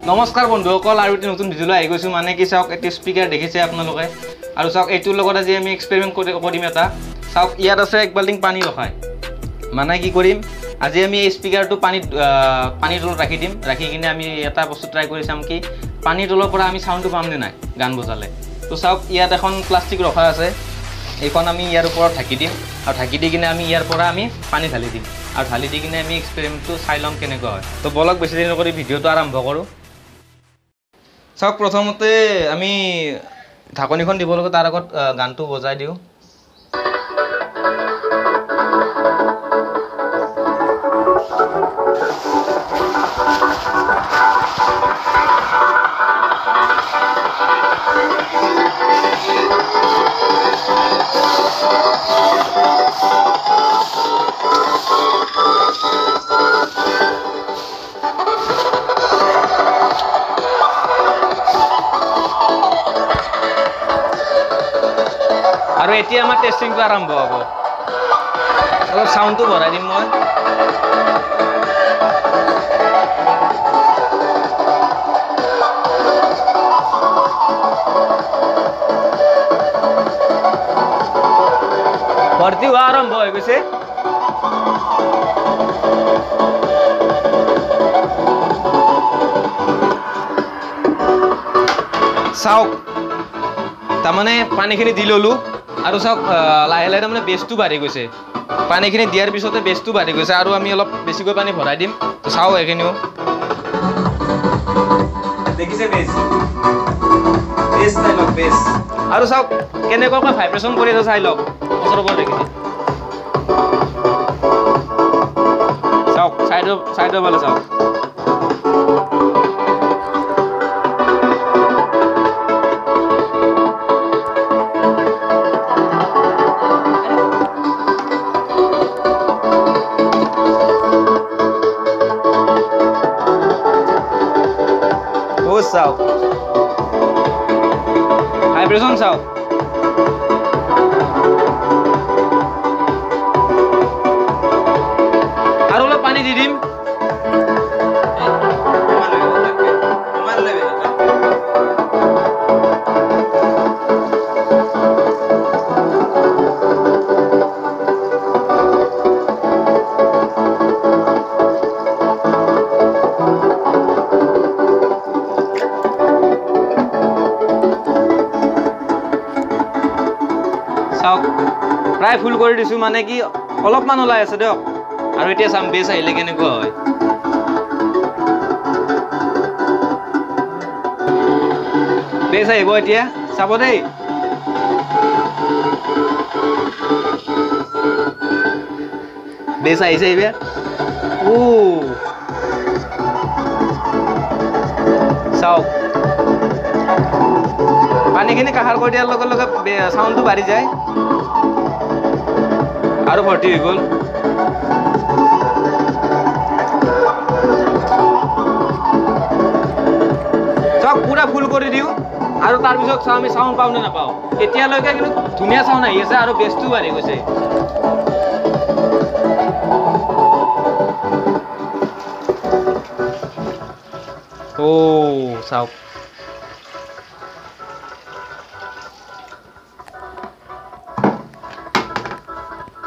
নমস্কাৰ বন্ধুসকল, আৰু এটা নতুন ভিডিঅ' আহি গৈছো। মানে কি চাওক, এটা স্পিকাৰ দেখিছে আপোনালোকে, আৰু চাওক এইটোৰ লগত আজি আমি এক্সপেৰিমেণ্ট কৰিম এটা। চাওক ইয়াত আছে এক বাল্টিং পানী ৰখাই। মানে কি কৰিম, আজি আমি এই স্পিকাৰটো পানীৰ তলত ৰাখি দিম। ৰাখি কিনে আমি এটা বস্তু ট্ৰাই কৰি চাম কি পানীৰ তলৰ পৰা আমি চাউণ্ডটো পাম নে নাই গান বজালে। তো চাওক ইয়াত এখন প্লাষ্টিক ৰখা আছে, এইখন আমি ইয়াৰ ওপৰত ঢাকি দিম, আৰু ঢাকি দি কিনে আমি ইয়াৰ পৰা আমি পানী ঢালি দিম, আৰু ঢালি দি কিনে আমি এক্সপেৰিমেণ্টটো চাই ল'ম কেনেকুৱা হয়। তো বলক বেছি দেৰি নকৰি ভিডিঅ'টো আৰম্ভ কৰোঁ। চাওক প্ৰথমতে আমি ঢাকনিখন দিব লাগে, তাৰ আগত গানটো বজাই দিওঁ। আৰু এতিয়া আমাৰ টেষ্টিংটো আৰম্ভ হ'ব। অলপ চাউণ্ডটো বঢ়াই দিম মই। ভৰ্তি হোৱা আৰম্ভ হৈ গৈছে। চাওক তাৰমানে পানীখিনি দি ল'লোঁ, আৰু চাওক লাহে লাহে তাৰমানে বেছটো বাঢ়ি গৈছে। পানীখিনি দিয়াৰ পিছতে বেছটো বাঢ়ি গৈছে, আৰু আমি অলপ বেছিকৈ পানী ভৰাই দিম। তো চাওঁ এইখিনিও দেখিছে বেছ চাই লওক বেছ, আৰু চাওক কেনেকুৱাকৈ ভাইব্ৰেশ্যন কৰি আছে চাই লওক ওচৰৰ পৰা দেখি। চাওক চাইডৰ ফালে চাওক। চাওক ভাইব্ৰেশ্যন চাওক। আৰু অলপ পানী দি দিম। চাওক প্ৰায় ফুল কৰি দিছোঁ, মানে কি অলপমান ওলাই আছে দিয়ক। আৰু এতিয়া চাম বেছ আহিলে কেনেকুৱা হয়। বেছ আহিব এতিয়া, চাব দেই। বেছ আহিছে এইবাৰ। চাওক পানীখিনি কাষাৰ কৰি দিয়াৰ লগে লগে চাউণ্ডটো বাঢ়ি যায়, আৰু ভৰ্তি হৈ গ'ল। চাওক পুৰা ফুল কৰি দিওঁ, আৰু তাৰপিছত চাওঁ আমি চাউণ্ড পাওঁ নে নাপাওঁ। এতিয়ালৈকে কিন্তু ধুনীয়া চাউণ্ড আহি আছে, আৰু বেছটোও বাঢ়ি গৈছে। চাওক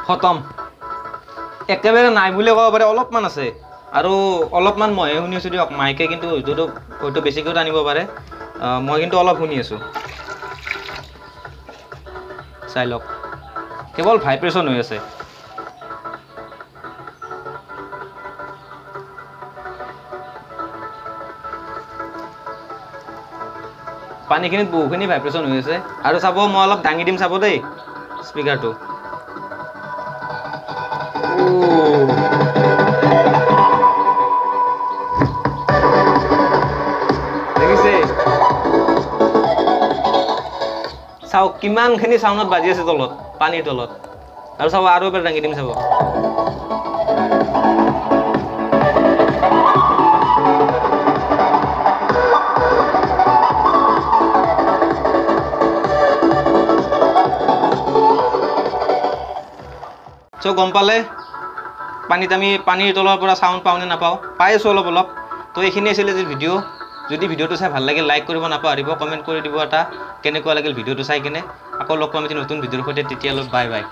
খতম, একেবাৰে নাই বুলিয়ে ক'ব পাৰে, অলপমান আছে। আৰু অলপমান মইহে শুনি আছোঁ দিয়ক, মাইকে কিন্তু হয়তো বেছিকৈ টানিব পাৰে। মই কিন্তু অলপ শুনি আছোঁ, চাই লওক। কেৱল ভাইব্ৰেশ্যন হৈ আছে। পানীখিনিত বহুখিনি ভাইব্ৰেশ্যন হৈ আছে। আৰু চাব মই অলপ দাঙি দিম, চাব দেই স্পিকাৰটো। দেখিছে চাওক কিমানখিনি চাউণ্ডত বাজি আছে তলত, পানীৰ তলত। আৰু চাব আৰু এবাৰ দাঙি দিম, চাব। চ' গম পালে পানীত আমি পানীৰ তলৰ পৰা চাউণ্ড পাওঁ নে নাপাওঁ, পাই আছোঁ অলপ অলপ। তো এইখিনি আছিলে যে ভিডিঅ'। যদি ভিডিঅ'টো চাই ভাল লাগে লাইক কৰিব নাপাহৰিব, কমেণ্ট কৰি দিব এটা কেনেকুৱা লাগিল ভিডিঅ'টো চাই কিনে। আকৌ লগ পাম এটি নতুন ভিডিঅ'ৰ সৈতে, তেতিয়ালৈ বাই বাই।